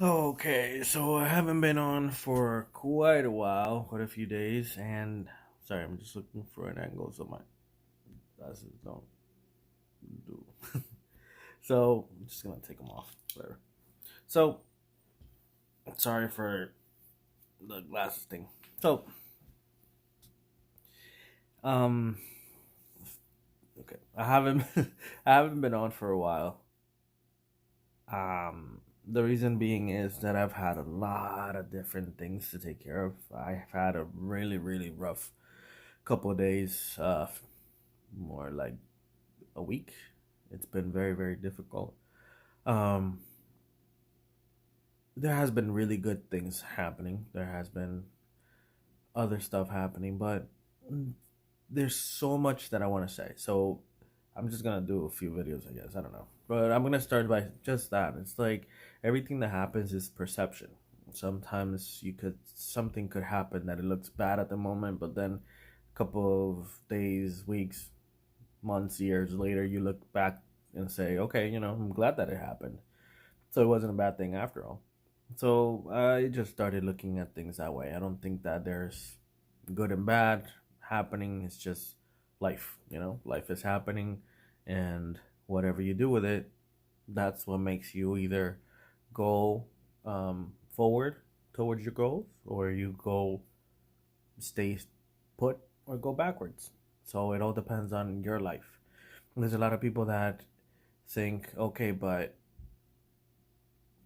Okay, so I haven't been on for quite a while, quite a few days, and sorry, I'm just looking for an angle so my glasses don't do. So I'm just gonna take them off. Whatever. So sorry for the glasses thing. So um, okay, I haven't I haven't been on for a while. The reason being is that I've had a lot of different things to take care of. I've had a really rough couple of days. More like a week. It's been very difficult. Um, there has been really good things happening. There has been other stuff happening, but there's so much that I want to say. So I'm just gonna do a few videos, I guess. I don't know, but I'm gonna start by just that. It's like everything that happens is perception. Sometimes something could happen that it looks bad at the moment, but then a couple of days, weeks, months, years later, you look back and say, okay, I'm glad that it happened. So it wasn't a bad thing after all. So I just started looking at things that way. I don't think that there's good and bad happening. It's just life. Life is happening, and whatever you do with it, that's what makes you either go forward towards your goals, or you go stay put, or go backwards. So it all depends on your life. There's a lot of people that think, okay, but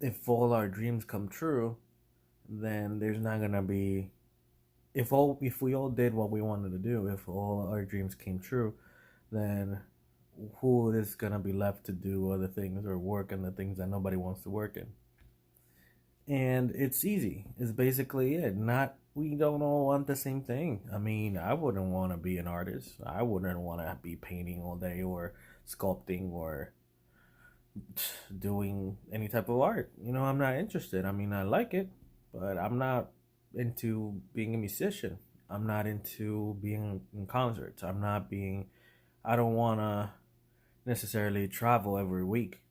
if all our dreams come true, then there's not gonna be if we all did what we wanted to do, if all our dreams came true, then who is gonna be left to do other things or work in the things that nobody wants to work in? And it's easy. It's basically it. Not we don't all want the same thing. I mean, I wouldn't want to be an artist. I wouldn't want to be painting all day or sculpting or doing any type of art. I'm not interested. I mean, I like it, but I'm not into being a musician. I'm not into being in concerts. I don't want to necessarily travel every week.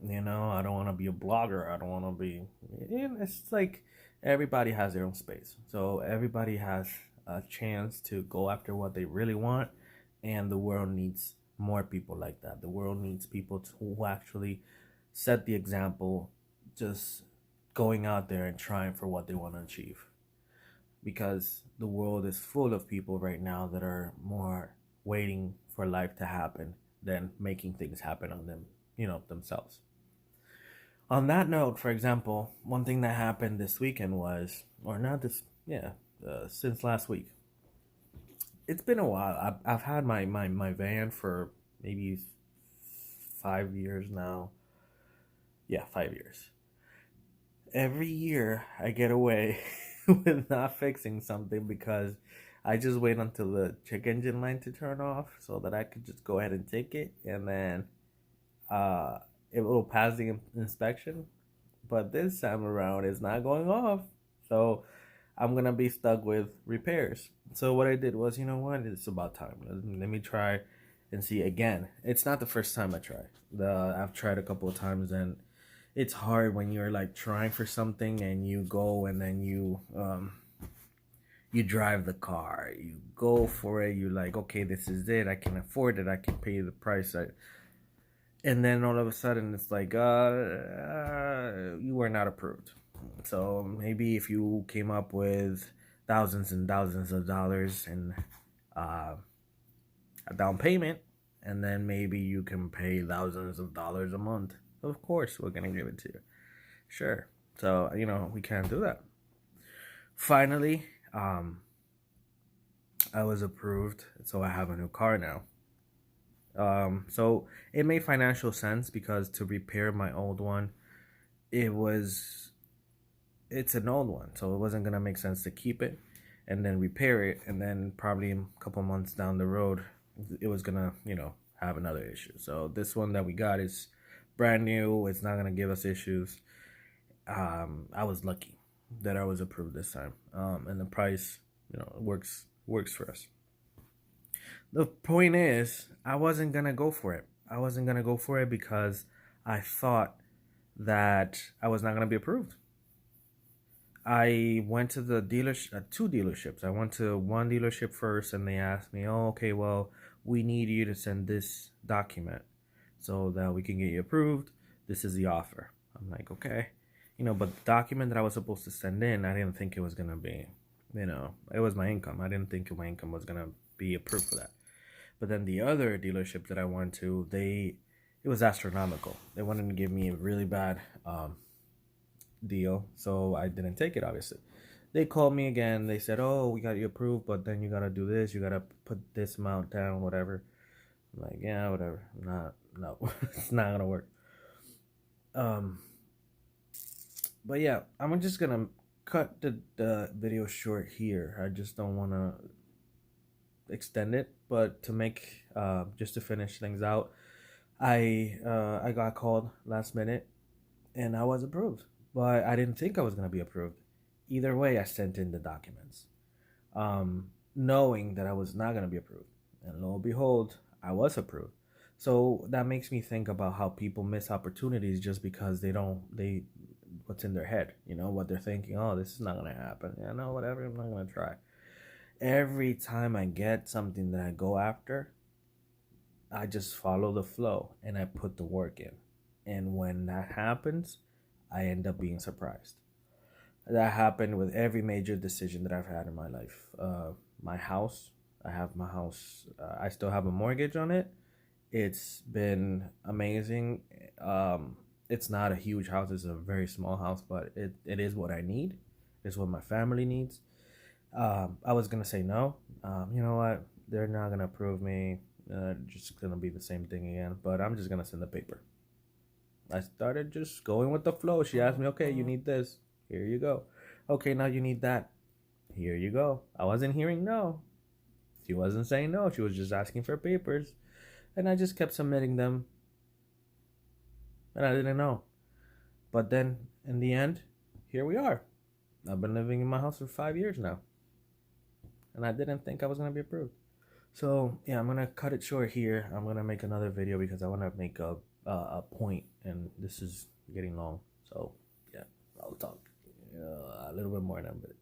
I don't want to be a blogger. I don't want to be. It's like everybody has their own space. So everybody has a chance to go after what they really want, and the world needs more people like that. The world needs people who actually set the example, just going out there and trying for what they want to achieve. Because the world is full of people right now that are more waiting for life to happen than making things happen on themselves. On that note, for example, one thing that happened this weekend was, or not this, yeah, since last week. It's been a while. I've had my van for maybe 5 years now. Yeah, 5 years. Every year I get away with not fixing something because I just wait until the check engine light to turn off so that I could just go ahead and take it, and then uh, it will pass the inspection. But this time around, it's not going off. So I'm gonna be stuck with repairs. So what I did was, you know what? It's about time. Let me try and see again. It's not the first time I try. I've tried a couple of times, and it's hard when you're like trying for something and you go and then you drive the car. You go for it. You're like, okay, this is it. I can afford it. I can pay the price. And then all of a sudden it's like you were not approved. So maybe if you came up with thousands and thousands of dollars and uh, a down payment, and then maybe you can pay thousands of dollars a month, of course we're gonna give it to you. Sure. So we can't do that. Finally, I was approved, so I have a new car now. So it made financial sense because to repair my old one, it was it's an old one, so it wasn't gonna make sense to keep it and then repair it, and then probably a couple months down the road, it was gonna have another issue. So this one that we got is brand new. It's not gonna give us issues. I was lucky that I was approved this time, and the price works for us. The point is, I wasn't gonna go for it. I wasn't gonna go for it because I thought that I was not going to be approved. I went to the dealership, two dealerships. I went to one dealership first, and they asked me, "Oh, okay, well, we need you to send this document so that we can get you approved. This is the offer." I'm like, "Okay." But the document that I was supposed to send in, I didn't think it was going to be, it was my income. I didn't think my income was going to be approved for that. But then the other dealership that I went to, it was astronomical. They wanted to give me a really bad deal, so I didn't take it, obviously. They called me again. They said, "Oh, we got you approved, but then you gotta do this. You gotta put this amount down, whatever." I'm like, "Yeah, whatever. No, it's not gonna work." Um, but yeah, I'm just gonna cut the video short here. I just don't want to extend it, but to make just to finish things out, I got called last minute and I was approved, but I didn't think I was gonna be approved. Either way, I sent in the documents, knowing that I was not gonna be approved, and lo and behold, I was approved. So that makes me think about how people miss opportunities just because they what's in their head, what they're thinking. Oh, this is not gonna happen. Yeah, no, whatever. I'm not gonna try. Every time I get something that I go after, I just follow the flow and I put the work in. And when that happens, I end up being surprised. That happened with every major decision that I've had in my life. My house, I have my house, I still have a mortgage on it. It's been amazing. It's not a huge house, it's a very small house, but it is what I need, it's what my family needs. I was gonna say no. You know what? They're not gonna approve me. Just gonna be the same thing again. But I'm just gonna send the paper. I started just going with the flow. She asked me, "Okay, you need this. Here you go. Okay, now you need that. Here you go." I wasn't hearing no. She wasn't saying no. She was just asking for papers, and I just kept submitting them, and I didn't know. But then in the end, here we are. I've been living in my house for 5 years now, and I didn't think I was gonna be approved. So yeah, I'm gonna cut it short here. I'm gonna make another video because I want to make a point, and this is getting long. So yeah, I'll talk a little bit more in a bit.